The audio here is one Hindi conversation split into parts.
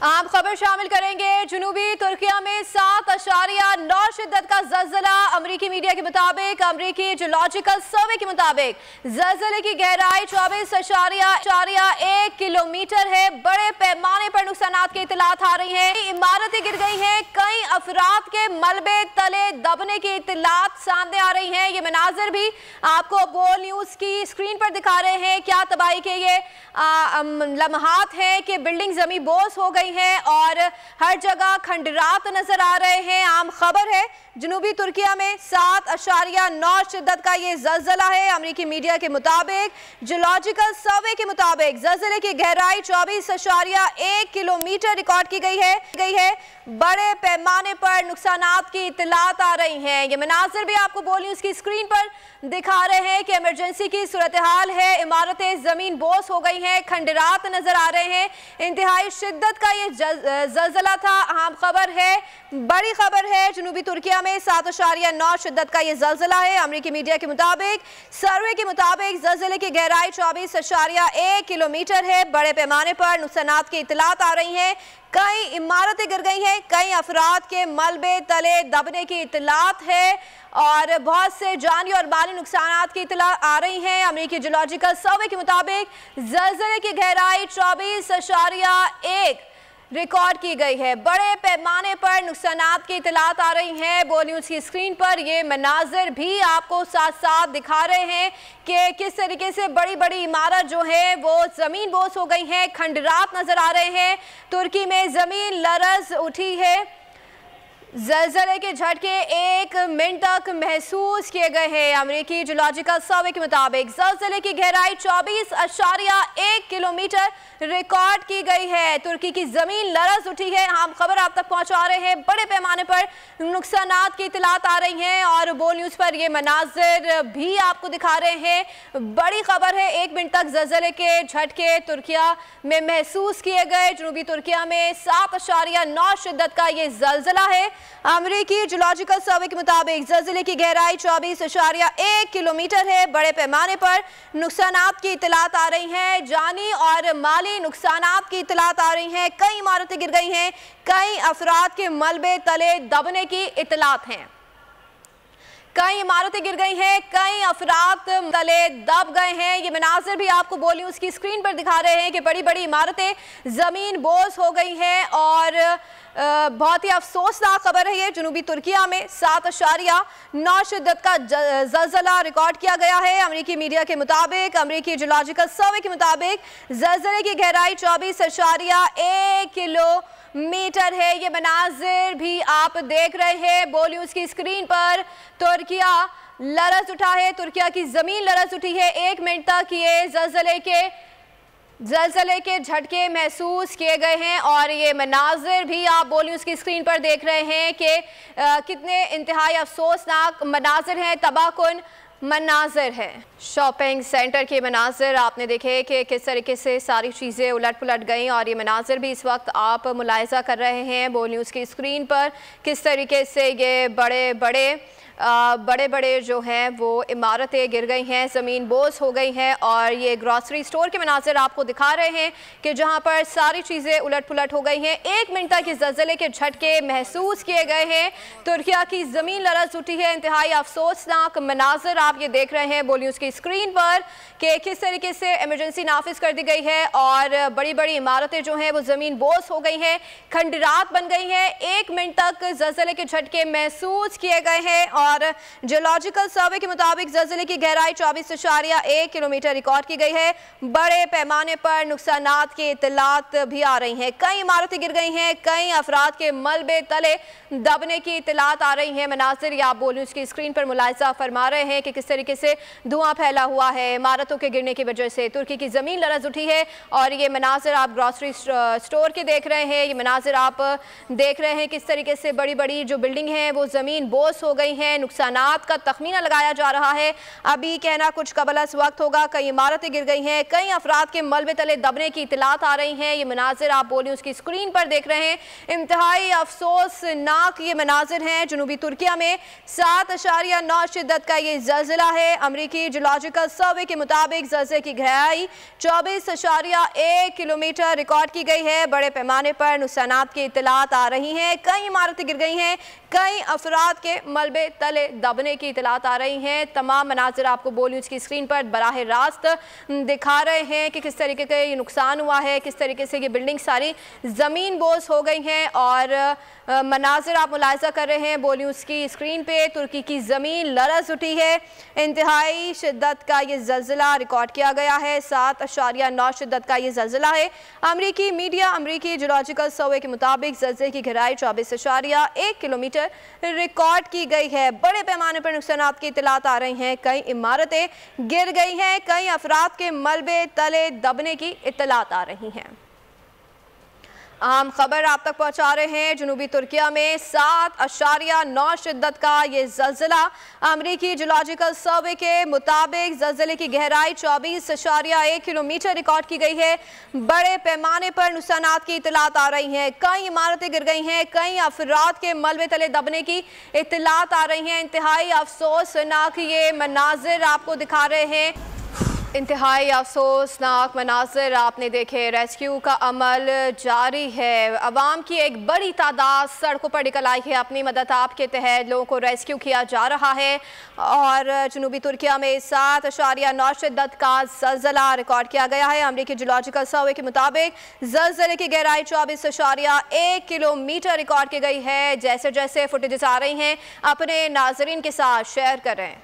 आप खबर शामिल करेंगे। जुनूबी तुर्किया में 7.9 शिद्दत का ज़लज़ला। अमरीकी मीडिया के मुताबिक, अमरीकी जियोलॉजिकल सर्वे के मुताबिक ज़लज़ले की गहराई 24.1 किलोमीटर है। बड़े पैमाने पर नुकसानात की इतलात आ रही हैं। इमारतें गिर गई हैं, कई अफराद के मलबे तले दबने की इतलात सामने आ रही हैं। ये मनाजिर भी आपको बोल न्यूज़ की स्क्रीन पर दिखा रहे हैं। क्या तबाही के ये लम्हात हैं कि बिल्डिंग जमी बोस हो गई है और हर जगह खंडरात नजर आ रहे हैं। आम खबर है, जनूबी तुर्किया में 7.9 शिद्दत का ये ज़लज़ला है। अमरीकी मीडिया के मुताबिक, जियोलॉजिकल सर्वे के मुताबिक ज़लज़ले की गहराई 24.1 किलोमीटर रिकॉर्ड की गई है। बड़े पैमाने पर नुकसानात की इतलात आ रही हैं। ये मनाजिर भी आपको बोल न्यूज़ की स्क्रीन पर दिखा रहे हैं कि इमरजेंसी की सूरत हाल है। इमारतें जमीन बोस हो गई हैं, खंडरात नजर आ रहे हैं। इंतहाई शिद्दत का ये ज़लज़ला था। अहम खबर है, बड़ी खबर है, जनूबी तुर्किया में 7.9 शिद्दत का ये ज़लज़ला है। अमरीकी मीडिया के मुताबिक, सर्वे के मुताबिक ज़लज़ले की गहराई 24.1 किलोमीटर है। बड़े पैमाने पर नुकसानात की इतलात आ रही हैं। कई इमारतें गिर गई हैं, कई अफराद के मलबे तले दबने की इतलात है और बहुत से जानी और माली नुकसानात की इतला आ रही हैं। अमेरिकी जियोलॉजिकल सर्वे के मुताबिक ज़लज़ले की गहराई 24.1 रिकॉर्ड की गई है। बड़े पैमाने पर नुकसानात की इतलात आ रही हैं। बोल न्यूज़ की स्क्रीन पर ये मनाजिर भी आपको साथ साथ दिखा रहे हैं कि किस तरीके से बड़ी बड़ी इमारत जो है वो ज़मीन बोस हो गई हैं, खंडरात नज़र आ रहे हैं। तुर्की में ज़मीन लरज़ उठी है। ज़लज़ले के झटके 1 मिनट तक महसूस किए गए हैं। अमेरिकी जियोलॉजिकल सर्वे के मुताबिक ज़लज़ले की गहराई 24.1 किलोमीटर रिकॉर्ड की गई है। तुर्की की ज़मीन लरज़ उठी है। हम खबर आप तक पहुंचा रहे हैं। बड़े पैमाने पर नुकसानात की इतलात आ रही हैं और बोल न्यूज़ पर ये मनाजिर भी आपको दिखा रहे हैं। बड़ी खबर है, 1 मिनट तक ज़लज़ले के झटके तुर्किया में महसूस किए गए। जनूबी तुर्किया में 7.9 शिद्दत का ये ज़लज़ला है। अमेरिकी जियोलॉजिकल सर्वे के मुताबिक ज़लज़ले की गहराई 24.1 किलोमीटर है। बड़े पैमाने पर नुकसानात की इतलात आ रही हैं, जानी और माली नुकसानात की इतलात आ रही हैं। कई इमारतें गिर गई हैं, कई अफराद के मलबे तले दबने की इतलात हैं। कई इमारतें गिर गई हैं, कई अफराद तले दब गए हैं। ये मनाजिर भी आपको बोल न्यूज़ की स्क्रीन पर दिखा रहे हैं कि बड़ी बड़ी इमारतें ज़मीन बोस हो गई हैं और बहुत ही अफसोसनाक खबर है ये। जनूबी तुर्किया में 7.9 शिद्दत का ज़लज़ला रिकॉर्ड किया गया है। अमेरिकी मीडिया के मुताबिक, अमेरिकी जियोलॉजिकल सर्वे के मुताबिक ज़लज़ले की गहराई 24.1 किलोमीटर है। ये मनाजिर भी आप देख रहे हैं बोल न्यूज़ की स्क्रीन पर। तुर्किया लरज़ उठा है, तुर्किया की ज़मीन लरज़ उठी है। 1 मिनट तक ये ज़लज़ले के झटके महसूस किए गए हैं और ये मनाजिर भी आप बोल न्यूज़ की स्क्रीन पर देख रहे हैं कि कितने इंतहाई अफसोसनाक मनाजिर हैं, तबाहकुन मनाजिर है। शॉपिंग सेंटर के मनाजिर आपने देखे कि किस तरीके से सारी चीज़ें उलट पुलट गई और ये मनाजिर भी इस वक्त आप मुलाहिज़ा कर रहे हैं बोल न्यूज़ की स्क्रीन पर। किस तरीके से ये बड़े बड़े जो हैं वो इमारतें गिर गई हैं, ज़मीन बोस हो गई हैं और ये ग्रॉसरी स्टोर के मनाजिर आपको दिखा रहे हैं कि जहां पर सारी चीज़ें उलट पुलट हो गई हैं। 1 मिनट तक इस ज़लज़ले के झटके महसूस किए गए हैं। तुर्किया की ज़मीन लरज़ उठी है। इंतहाई अफसोसनाक मनाजिर आप ये देख रहे हैं बोल न्यूज़ की स्क्रीन पर कि किस तरीके से इमरजेंसी नाफिज कर दी गई है और बड़ी बड़ी इमारतें जो हैं वो ज़मीन बोस हो गई हैं, खंडरात बन गई हैं। 1 मिनट तक ज़लज़ले के झटके महसूस किए गए हैं और जियोलॉजिकल सर्वे के मुताबिक ज़लज़ले की गहराई 24.1 किलोमीटर रिकॉर्ड की गई है। बड़े पैमाने पर नुकसानात की इतलात भी आ रही हैं। कई इमारतें गिर गई हैं, कई अफराद के मलबे तले दबने की इतलात आ रही हैं। मनाजिर या आप बोल न्यूज़ की स्क्रीन पर मुलाहिज़ा फरमा रहे हैं कि किस तरीके से धुआं फैला हुआ है इमारतों के गिरने की वजह से। तुर्की की ज़मीन लरज़ उठी है और ये मनाजिर आप ग्रॉसरी स्टोर के देख रहे हैं। ये मनाजिर आप देख रहे हैं किस तरीके से बड़ी बड़ी जो बिल्डिंग हैं वो ज़मीन बोस हो गई हैं। हैं, नुकसानात का तखमीना लगाया जा रहा है। अभी कहना कुछ कबल अस वक्त होगा। कई इमारतें गिर गई हैं, कई अफराद के मलबे तले दबने की इतलात आ रही हैं। ये मनाजिर आप बोलिए उसकी स्क्रीन पर देख रहे हैं। इंतहाई अफसोसनाक ये मनाजिर हैं। जनूबी तुर्किया में 7.9 शिद्दत का ये ज़लज़ला है। अमरीकी जियोलॉजिकल सर्वे के मुताबिक ज़लज़ले की गहराई 24.1 किलोमीटर रिकॉर्ड की गई है। बड़े पैमाने पर नुकसानात की इतलात आ रही हैं। कई इमारतें गिर गई हैं, कई अफराद के मलबे तले दबने की इतलात आ रही हैं। तमाम मनाजिर आपको बॉलीवुड की स्क्रीन पर बराह रास्त दिखा रहे हैं कि किस तरीके का ये नुकसान हुआ है, किस तरीके से ये बिल्डिंग सारी ज़मीन बोस हो गई हैं। और मनाजिर आप मुलाहिजा कर रहे हैं बॉलीवुड की स्क्रीन पे। तुर्की की ज़मीन लरज़ उठी है। इंतहाई शिद्दत का ये ज़लज़ला रिकॉर्ड किया गया है। 7.9 शिद्दत का ये ज़लज़ला है। अमरीकी मीडिया, अमरीकी जियोलॉजिकल सर्वे के मुताबिक ज़लज़ले की गहराई 24.1 किलोमीटर रिकॉर्ड की गई है। बड़े पैमाने पर नुकसानात की इतलात आ रही हैं। कई इमारतें गिर गई हैं, कई अफराद के मलबे तले दबने की इतलात आ रही हैं। अहम खबर आप तक पहुंचा रहे हैं। जनूबी तुर्किया में 7.9 शिद्दत का ये ज़लज़ला। अमरीकी जियोलॉजिकल सर्वे के मुताबिक ज़लज़ले की गहराई 24.1 किलोमीटर रिकॉर्ड की गई है। बड़े पैमाने पर नुकसानात की इतलात आ रही हैं। कई इमारतें गिर गई हैं, कई अफराद के मलबे तले दबने की इतलात आ रही हैं। इंतहाई अफसोसनाक ये मनाजिर आपको दिखा रहे हैं। इंतहाई अफसोसनाक मनाजिर आपने देखे। रेस्क्यू का अमल जारी है। अवाम की एक बड़ी तादाद सड़कों पर निकल आई है। अपनी मदद आपके तहत लोगों को रेस्क्यू किया जा रहा है। और जनूबी तुर्किया में 7.9 शिद्दत का ज़लज़ला रिकॉर्ड किया गया है। अमरीकी जियोलॉजिकल सर्वे के मुताबिक ज़लज़ले की गहराई 24.1 किलोमीटर रिकॉर्ड की गई है। जैसे जैसे फुटेजेस आ रही हैं अपने नाजरीन के साथ शेयर करें।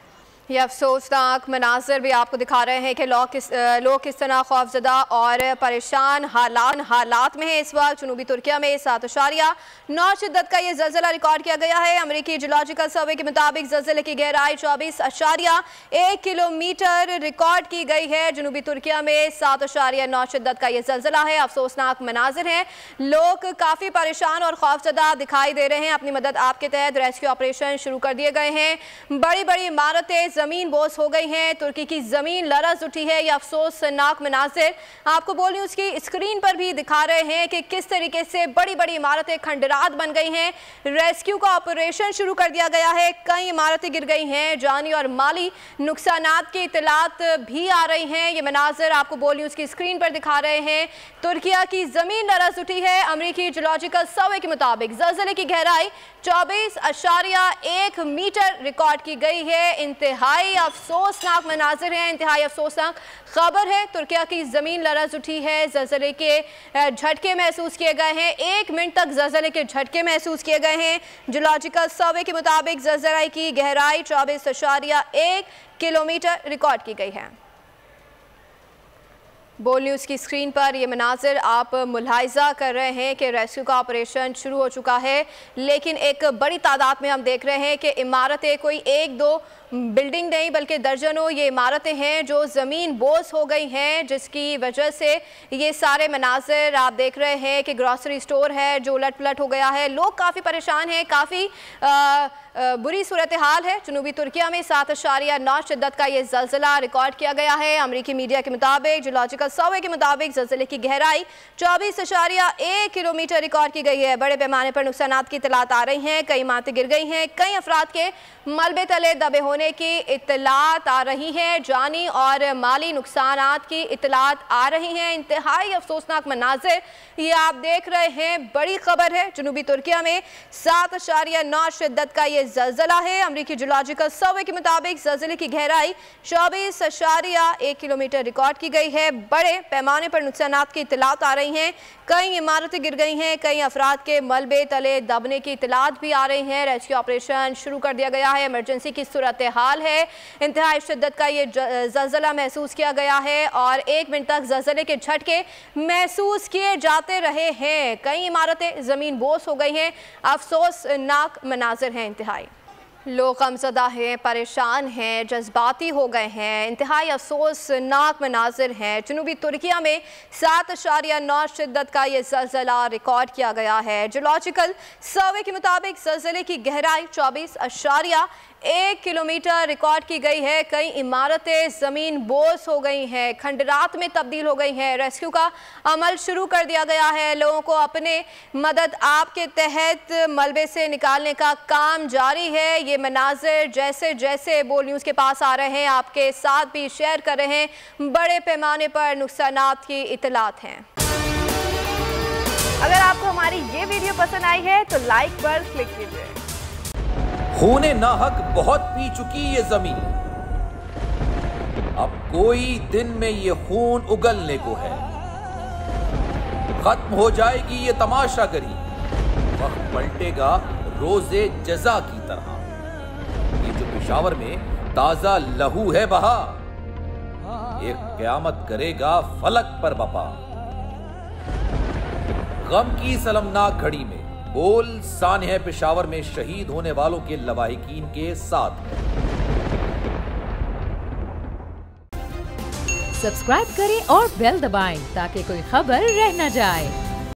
ये अफसोसनाक मनाजिर भी आपको दिखा रहे हैं कि लोग किस तरह खौफजदा और परेशान हालात में है। इस वक्त जनूबी तुर्किया में 7.9 शिद्दत का ये ज़लज़ला रिकॉर्ड किया गया है। अमरीकी जियोलॉजिकल सर्वे के मुताबिक ज़लज़ले की गहराई 24.1 किलोमीटर रिकॉर्ड की गई है। जनूबी तुर्किया में 7.9 शिद्दत का ये ज़लज़ला है। अफसोसनाक मनाजिर हैं। लोग काफ़ी परेशान और खौफजदा दिखाई दे रहे हैं। अपनी मदद आपके तहत रेस्क्यू ऑपरेशन शुरू कर दिए गए हैं। बड़ी बड़ी इमारतें ज़मीन बोस हो गई हैं। तुर्की की ज़मीन लरज़ उठी है। ये अफसोसनाक मनाज़िर आपको बोली उसकी स्क्रीन पर भी दिखा रहे हैं कि किस तरीके से बड़ी बड़ी इमारतें खंडरात बन गई हैं। रेस्क्यू का ऑपरेशन शुरू कर दिया गया है। कई इमारतें गिर गई हैं। जानी और माली नुकसानात की इतलात भी आ रही हैं। ये मनाज़िर आपको बोली उसकी स्क्रीन पर दिखा रहे हैं। तुर्किया की ज़मीन लरज़ उठी है। अमरीकी जियोलॉजिकल सर्वे के मुताबिक ज़लज़ले की गहराई 24.1 मीटर रिकॉर्ड की गई है। इंतहाई अफसोसनाक मनाजिर हैं। इंतहाई अफसोसनाक खबर है। तुर्किया की ज़मीन लरज़ उठी है। ज़लज़ले के झटके महसूस किए गए हैं। 1 मिनट तक ज़लज़ले के झटके महसूस किए गए हैं। जियोलॉजिकल सर्वे के मुताबिक ज़लज़ले की गहराई 24.1 किलोमीटर रिकॉर्ड की गई है। बोल न्यूज़ की स्क्रीन पर ये मनाजिर आप मुलाहिजा कर रहे हैं कि रेस्क्यू का ऑपरेशन शुरू हो चुका है। लेकिन एक बड़ी तादाद में हम देख रहे हैं कि इमारतें कोई 1-2 बिल्डिंग नहीं बल्कि दर्जनों ये इमारतें हैं जो ज़मीन बोस हो गई हैं, जिसकी वजह से ये सारे मनाजिर आप देख रहे हैं कि ग्रॉसरी स्टोर है जो उलट पलट हो गया है। लोग काफ़ी परेशान हैं। काफ़ी बुरी सूरत हाल है। जनूबी तुर्किया में 7.9 शिद्दत का ये ज़लज़ला रिकॉर्ड किया गया है। अमरीकी मीडिया के मुताबिक, जियोलॉजिकल सर्वे के मुताबिक ज़लज़ले की गहराई 24.1 किलोमीटर रिकॉर्ड की गई है। बड़े पैमाने पर नुकसानात की इतलात आ रही हैं। कई इमारतें गिर गई हैं। कई अफराद के मलबे तले दबे होने की इतलात आ रही हैं। जानी और माली नुकसानात की इतलात आ रही हैं। इंतहाई अफसोसनाक मनाजिर ये आप देख रहे हैं। बड़ी खबर है। जनूबी तुर्किया में 7.9 शिद्दत का ये ज़लज़ला है। अमरीकी जियोलॉजिकल सर्वे के मुताबिक ज़लज़ले की गहराई 24.1 किलोमीटर रिकॉर्ड की गई है। बड़े पैमाने पर नुकसानात की इतलात आ रही हैं। कई इमारतें गिर गई हैं। कई अफराद के मलबे तले दबने की इतलात भी आ रही हैं। रेस्क्यू ऑपरेशन शुरू कर दिया गया है। इमरजेंसी की सूरत हाल है। इंतहाई शिद्दत का ये ज़लज़ला महसूस किया गया है और 1 मिनट तक ज़लज़ले के झटके महसूस किए जाते रहे हैं। कई इमारतें ज़मीन बोस हो गई हैं। अफसोसनाक मनाजिर हैं। इंतहाई लोग गमज़दा हैं, परेशान हैं, जज्बाती हो गए हैं। इंतहाई अफसोसनाक मनाजिर हैं। जनूबी तुर्किया में 7.9 शिद्दत का ये ज़लज़ला रिकॉर्ड किया गया है। जियोलॉजिकल सर्वे के मुताबिक ज़लज़ले की गहराई 24.1 1 किलोमीटर रिकॉर्ड की गई है। कई इमारतें जमीन बोस हो गई हैं, खंडरात में तब्दील हो गई हैं। रेस्क्यू का अमल शुरू कर दिया गया है। लोगों को अपने मदद आप के तहत मलबे से निकालने का काम जारी है। ये मनाजिर जैसे जैसे बोल न्यूज़ के पास आ रहे हैं आपके साथ भी शेयर कर रहे हैं। बड़े पैमाने पर नुकसानात की इतलात हैं। अगर आपको हमारी ये वीडियो पसंद आई है तो लाइक पर क्लिक कीजिए। खूने नाहक बहुत पी चुकी ये जमीन, अब कोई दिन में ये खून उगलने को है। खत्म हो जाएगी ये तमाशागरी, वक्त पलटेगा रोजे जजा की तरह। ये जो पेशावर में ताजा लहू है बहा, एक क़यामत करेगा फलक पर बपा। गम की सलमनाक घड़ी में बोल सानिया पेशावर में शहीद होने वालों के लवाहिकीन के साथ है। सब्सक्राइब करें और बेल दबाएं ताकि कोई खबर रह न जाए।